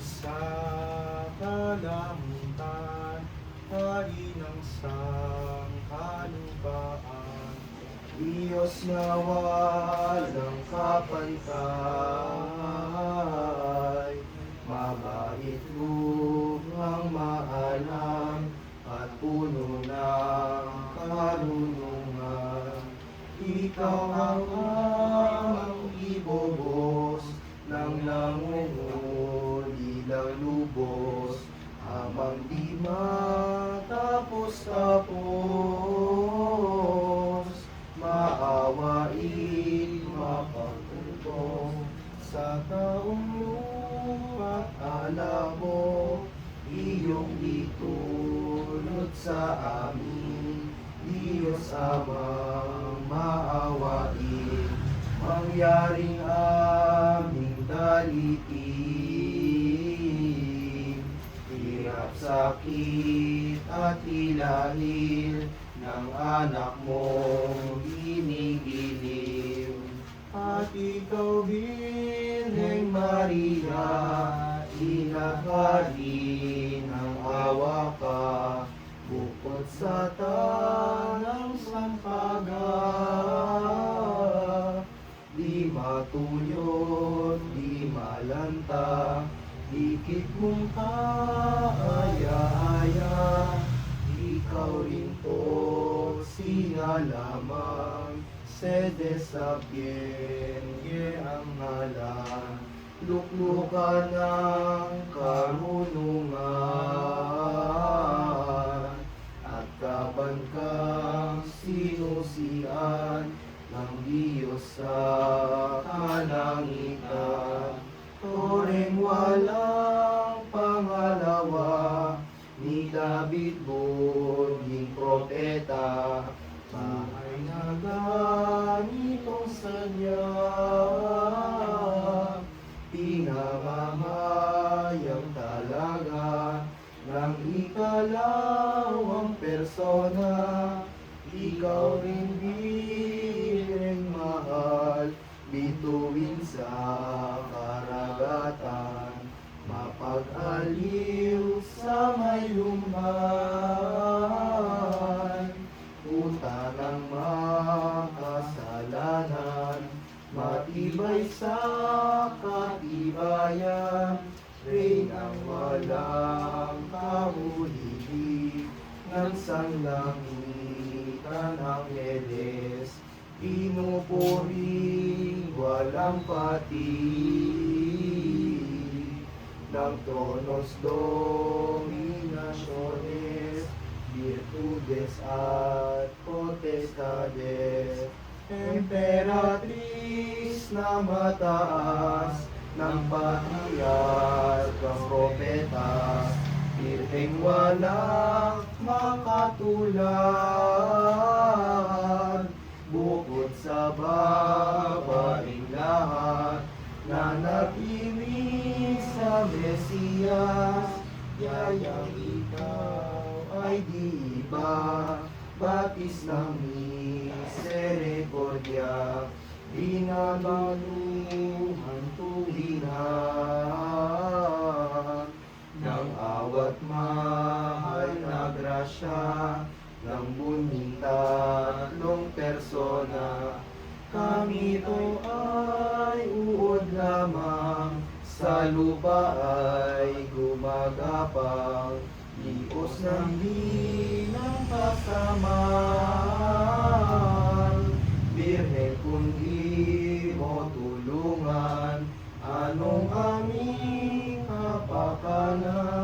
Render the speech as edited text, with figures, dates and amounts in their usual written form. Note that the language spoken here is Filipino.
sa kalangitan, hari ng sangkalupaan, Diyos na walang kapantay, mabait luhang maalam at puno ng karunungan. Ikaw ang amang ibubos ng nangungulilang lubos, amang di matapos-tapos, maawain mapagtutong sa taong lupa't alamo, iyong itulot sa amin, Diyos amang maawain, mangyaring aming dalitin, hirap, sakit at hilahil ng anak mong ginigiliw. At ikaw, Birheng Maria, inahari ng awa ka, bukod sa tanang sampaga, di matuyot, di malanta, dikit mong kaaya-aya, ikaw rin po siya lamang, sede sapienye ang ngalan, luklukan ng karunungan, at kabangkang sinusian ng Diyos sa kalangitan. Toreng walang pangalawa, ni David bunhing propeta, bahay na ganitong sadya, pinamamahayag talaga ng ikalawang persona. Ikaw rin, Birheng mahal, bituin sa karagatan, mapag-aliw sa may lumbay, punta ng makasalanan, matibay sa katibayan, Reynang walang kahuli ng sanlangitan angheles, pinupuri walang pati ng tronos, dominaciones, virtudes at potestades, Emperatriz na mataas ng patriarkang propeta, Birheng walang makatulad, bukod sa babaeng lahat, na nag-ibig sa Mesiyas, yayang ikaw ay di iba, batis ng misericordya, binabaluhan tuwingan, ng awat mahal na grasya, ng bunhing tatlong persona, kami to ay uod lamang, sa lupa ay gumagapang, Diyos ng di ng kasamaan. Birhen, kung di mo tulungan, anong aming kapakanan?